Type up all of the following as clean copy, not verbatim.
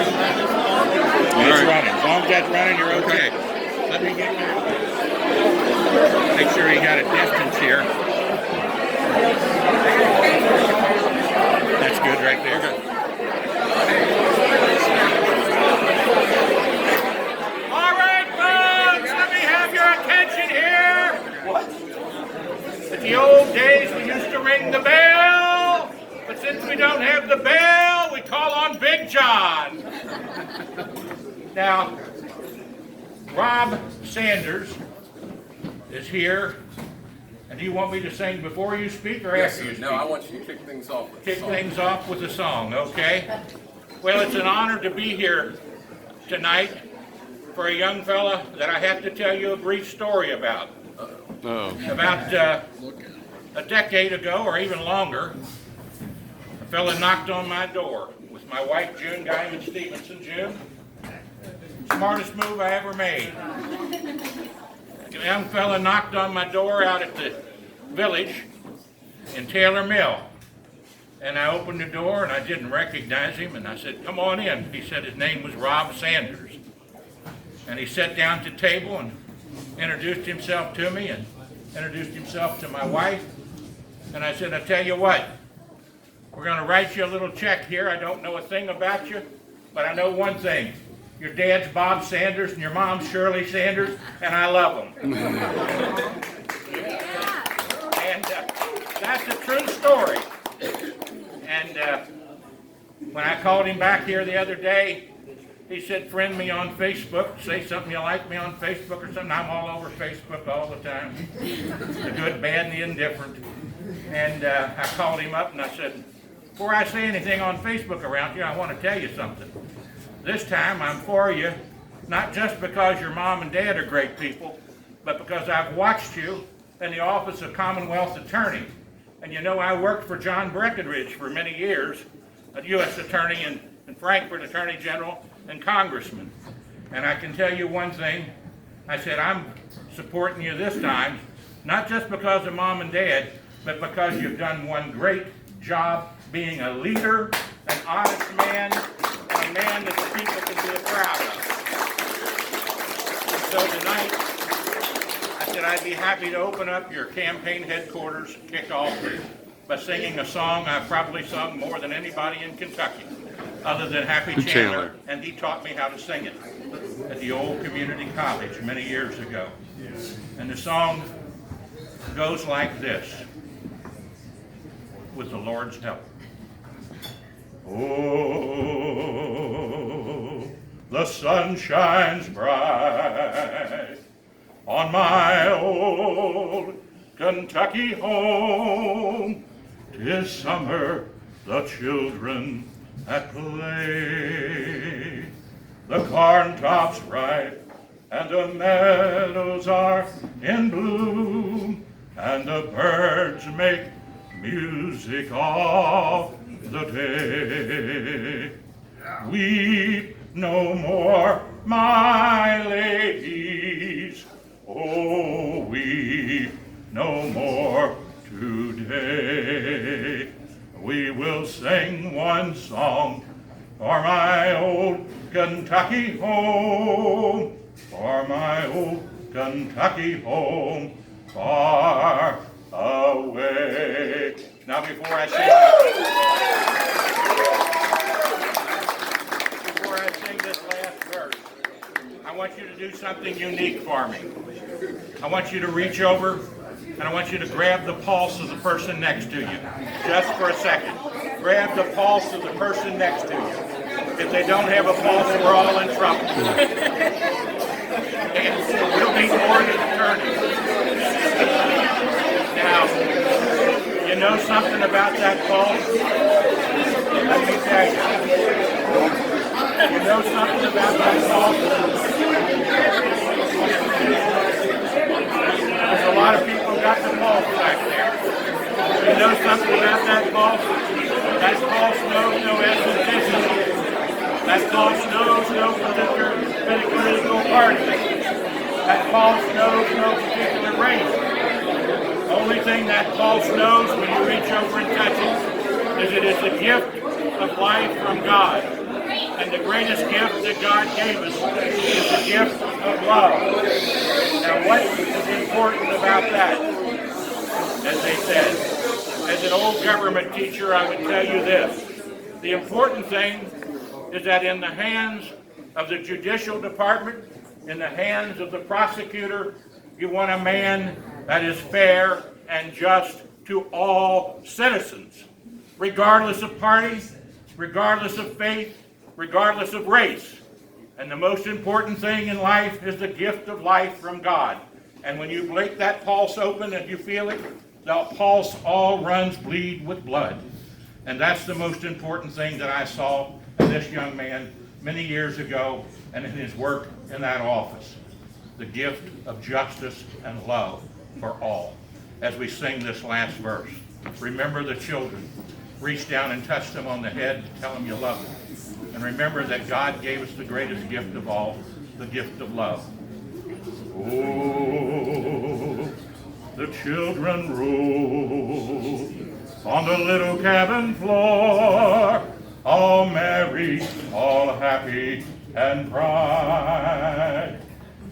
It's running. As long as that's running, you're okay. Let me get you. Make sure you got a distance here. That's good right there. Good. All right, folks, let me have your attention here. What? In the old days, we used to ring the bell, but since we don't have the bell, we call on Big John. Now, Rob Sanders is here. And do you want me to sing before you speak or after you speak? No, I want you to kick things off with a song. Kick things off with a song, okay? Well, it's an honor to be here tonight for a young fella that I have to tell you a brief story about. About a decade ago, or even longer, a fella knocked on my door with my wife, June Diamond Stephenson. June, smartest move I ever made. A young fella knocked on my door out at the village in Taylor Mill. And I opened the door and I didn't recognize him, and I said, "Come on in." He said his name was Rob Sanders. And he sat down at the table and introduced himself to me and introduced himself to my wife. And I said, "I tell you what, we're going to write you a little check here. I don't know a thing about you, but I know one thing. Your dad's Bob Sanders and your mom's Shirley Sanders, and I love them." And that's a true story. And when I called him back here the other day, he said, "Friend me on Facebook, say something you like me on Facebook or something." I'm all over Facebook all the time, the good, bad, and the indifferent. And I called him up and I said, "Before I say anything on Facebook around you, I want to tell you something. This time I'm for you, not just because your mom and dad are great people, but because I've watched you in the office of Commonwealth Attorney. And you know, I worked for John Breckinridge for many years, a U.S. Attorney and Frankfurt Attorney General and Congressman. And I can tell you one thing. I said, I'm supporting you this time, not just because of mom and dad, but because you've done one great job being a leader, an honest man, and a man that the people can be proud of." And so tonight, I said I'd be happy to open up your campaign headquarters kickoff by singing a song I've probably sung more than anybody in Kentucky, other than Happy Chandler, and he taught me how to sing it at the old community college many years ago. And the song goes like this, with the Lord's help. Oh, the sun shines bright on my old Kentucky home. 'Tis summer, the children at play. The corn tops ripe and the meadows are in bloom, and the birds make music of the day. Weep no more, my ladies, oh, weep no more today. We will sing one song for my old Kentucky home, for my old Kentucky home, far away. Now before I sing this last verse, I want you to do something unique for me. I want you to reach over and I want you to grab the pulse of the person next to you. Just for a second. Grab the pulse of the person next to you. If they don't have a pulse, we're all in trouble. And we'll be more than attorneys. Now, you know something about that pulse? Let me tell you. You know something about that pulse? There's a lot of people got the pulse back there. You know something about that pulse? That pulse knows no ethnicity. That pulse knows no particular political party. That pulse knows no particular race. Only thing that pulse knows when you reach over and touch it is a gift of life from God. And And the greatest gift that God gave us is the gift of love. Now what is important about that? As they said, as an old government teacher, I would tell you this. The important thing is that in the hands of the judicial department, in the hands of the prosecutor, you want a man that is fair and just to all citizens, regardless of party, regardless of faith, regardless of race. And the most important thing in life is the gift of life from God. And when you break that pulse open and you feel it, the pulse all runs bleed with blood. And that's the most important thing that I saw in this young man many years ago and in his work in that office. The gift of justice and love for all. As we sing this last verse, remember the children. Reach down and touch them on the head, tell them you love them. And remember that God gave us the greatest gift of all, the gift of love. Oh, the children roll on the little cabin floor, all merry, all happy and bright.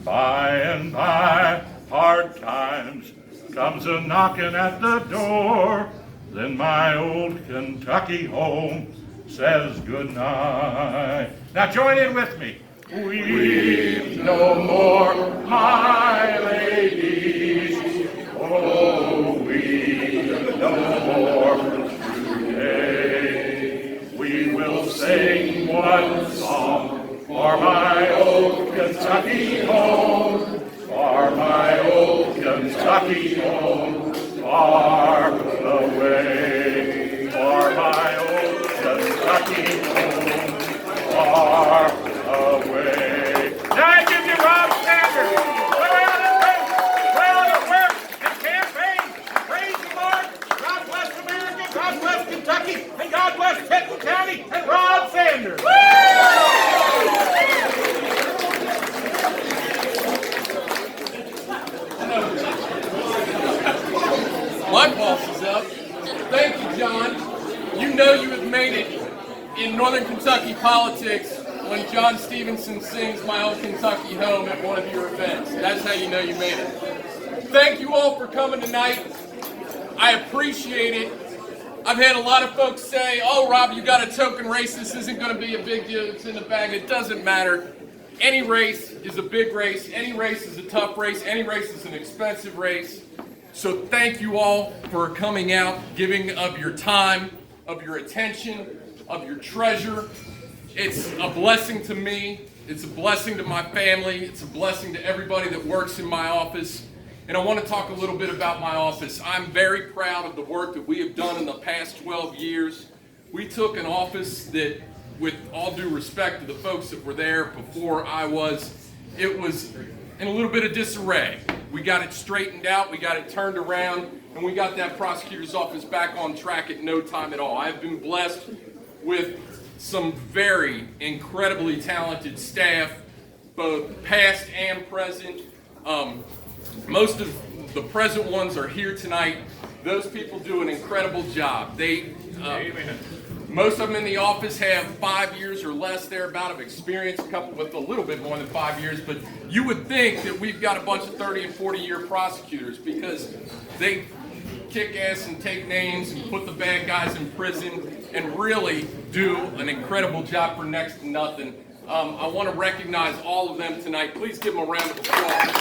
By and by, hard times comes a knocking at the door. Then my old Kentucky home says goodnight. Now join in with me. Weep no more, my ladies. Oh, weep no more today. We will sing one song for my old Kentucky home, for my old Kentucky home, far away, for my old Kentucky home, far away. Now I give you Rob Sanders. Well on the work and campaign. Praise the Lord. God bless America. God bless Kentucky. And God bless Kenton County and Rob Sanders. My pulse is up. Thank you, John. You know you have made it in Northern Kentucky politics when John Stephenson sings My Old Kentucky Home at one of your events. That's how you know you made it. Thank you all for coming tonight. I appreciate it. I've had a lot of folks say, oh, Rob, you got a token race. This isn't going to be a big deal. It's in the bag. It doesn't matter. Any race is a big race. Any race is a tough race. Any race is an expensive race. So thank you all for coming out, giving of your time, of your attention, of your treasure. It's a blessing to me. It's a blessing to my family. It's a blessing to everybody that works in my office. And I want to talk a little bit about my office. I'm very proud of the work that we have done in the past 12 years. We took an office that, with all due respect to the folks that were there before I was, it was in a little bit of disarray. We got it straightened out, we got it turned around, and we got that prosecutor's office back on track at no time at all. I've been blessed with some very incredibly talented staff, both past and present. Most of the present ones are here tonight. Those people do an incredible job. Most of them in the office have 5 years or less thereabout of experience, a couple with a little bit more than 5 years, but you would think that we've got a bunch of 30 and 40-year prosecutors because they kick ass and take names and put the bad guys in prison and really do an incredible job for next to nothing. I want to recognize all of them tonight. Please give them a round of applause.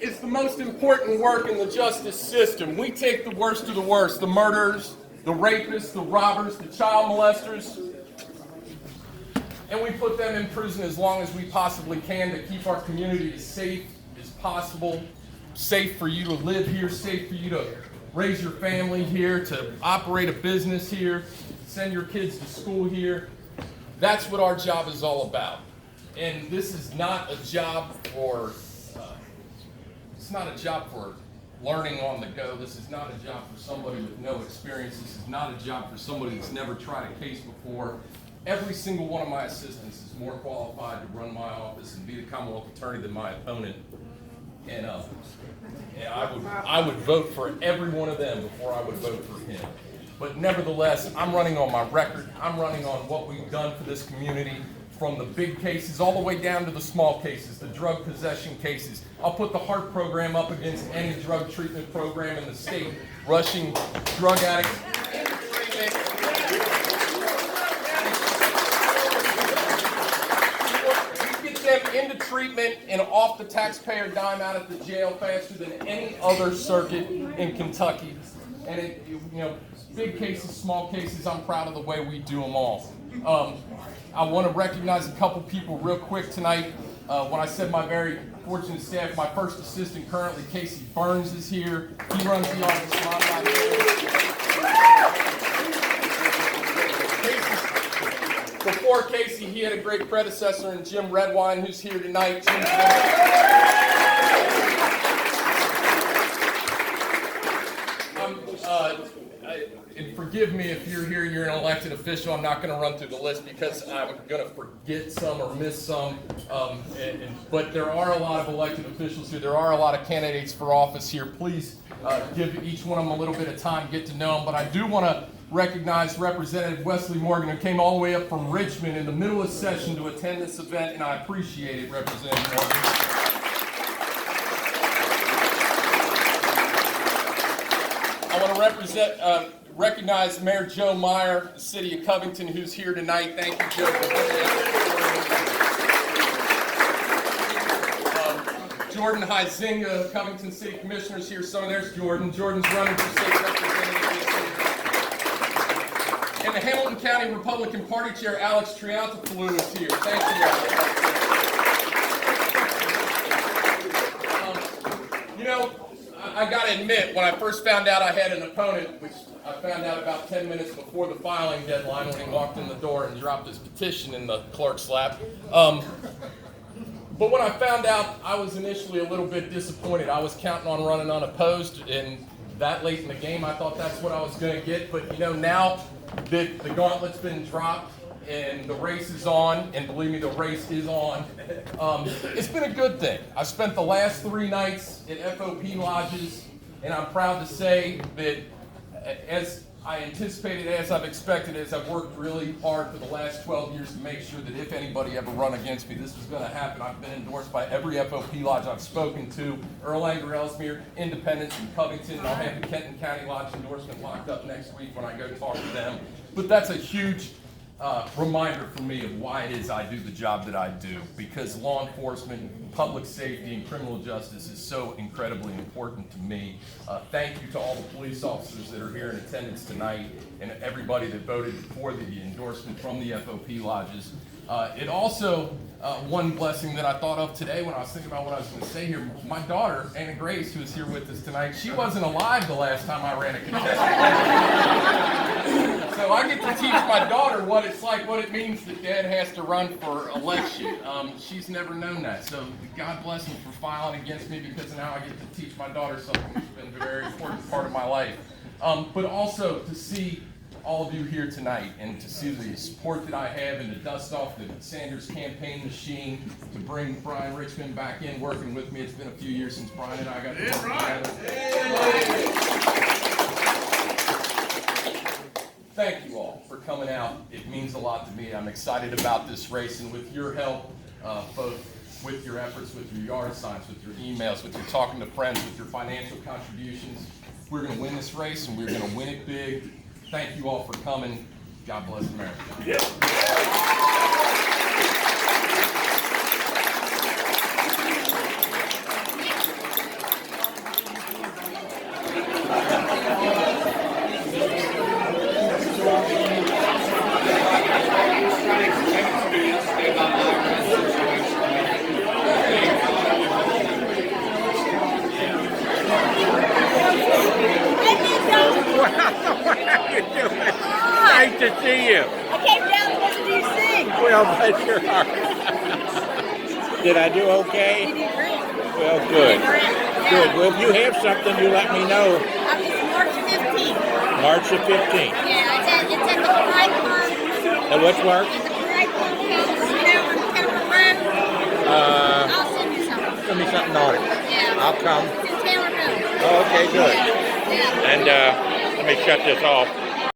It's the most important work in the justice system. We take the worst of the worst, the murderers, the rapists, the robbers, the child molesters, and we put them in prison as long as we possibly can to keep our community as safe as possible, safe for you to live here, safe for you to raise your family here, to operate a business here, send your kids to school here. That's what our job is all about. And this is not a job for learning on the go. This is not a job for somebody with no experience. This is not a job for somebody that's never tried a case before. Every single one of my assistants is more qualified to run my office and be the Commonwealth attorney than my opponent. And I would vote for every one of them before I would vote for him. But nevertheless, I'm running on my record. I'm running on what we've done for this community, from the big cases all the way down to the small cases, the drug possession cases. I'll put the HEART program up against any drug treatment program in the state, rushing drug addicts into treatment. We get them into treatment and off the taxpayer dime out at the jail faster than any other circuit in Kentucky. And big cases, small cases, I'm proud of the way we do them all. I want to recognize a couple people real quick tonight. When I said my very fortunate staff, my first assistant currently, Casey Burns, is here. He runs the office right here. Before Casey, he had a great predecessor in Jim Redwine, who's here tonight. And forgive me if you're here, you're an elected official. I'm not going to run through the list because I'm going to forget some or miss some. But there are a lot of elected officials here. There are a lot of candidates for office here. Please give each one of them a little bit of time to get to know them. But I do want to recognize Representative Wesley Morgan, who came all the way up from Richmond in the middle of session to attend this event, and I appreciate it, Representative Morgan. I want to recognize Mayor Joe Meyer, the city of Covington, who's here tonight. Thank you, Joe, for Jordan Huizinga, Covington City Commissioner's here. So there's Jordan. Jordan's running for state representative. And the Hamilton County Republican Party Chair, Alex Triantafilou, is here. Thank you, Alex. I got to admit, when I first found out I had an opponent, which I found out about 10 minutes before the filing deadline when he walked in the door and dropped his petition in the clerk's lap. But when I found out, I was initially a little bit disappointed. I was counting on running unopposed, and that late in the game, I thought that's what I was going to get. But now that the gauntlet's been dropped and the race is on, and believe me, the race is on, it's been a good thing. I've spent the last 3 nights at FOP lodges, and I'm proud to say that as I anticipated, as I've expected, as I've worked really hard for the last 12 years to make sure that if anybody ever run against me, this was going to happen. I've been endorsed by every FOP lodge I've spoken to, Erlanger, Ellesmere, Independence, and Covington, and I'll have the Kenton County Lodge endorsement locked up next week when I go talk to them. But that's a huge reminder for me of why it is I do the job that I do, because law enforcement, public safety, and criminal justice is so incredibly important to me. Thank you to all the police officers that are here in attendance tonight and everybody that voted for the endorsement from the FOP lodges. It also, one blessing that I thought of today when I was thinking about what I was going to say here, my daughter, Anna Grace, who is here with us tonight, she wasn't alive the last time I ran a contestant. So I get to teach my daughter what it's like, what it means that Dad has to run for election. She's never known that. So God bless him for filing against me, because now I get to teach my daughter something that's been a very important part of my life. But also to see all of you here tonight and to see the support that I have and to dust off the Sanders campaign machine to bring Brian Richmond back in working with me. It's been a few years since Brian and I got to work together. Thank you all for coming out. It means a lot to me. I'm excited about this race, and with your help, both with your efforts, with your yard signs, with your emails, with your talking to friends, with your financial contributions, we're going to win this race, and we're going to win it big. Thank you all for coming. God bless America. Yeah. Nice to see you. I came down to listen to you sing. Well, bless your heart. Did I do okay? You did great. Well, good. Good. Well, if you have something, you let me know. It's March 15th. March the 15th. Yeah, it's at the Pride Club. And what's Mark? At the Pride Club house, on Kennewick Road. I'll send you something. Send me something on it. Yeah. I'll come. It's in Taylorville. Oh, okay, good. Yeah. And let me shut this off.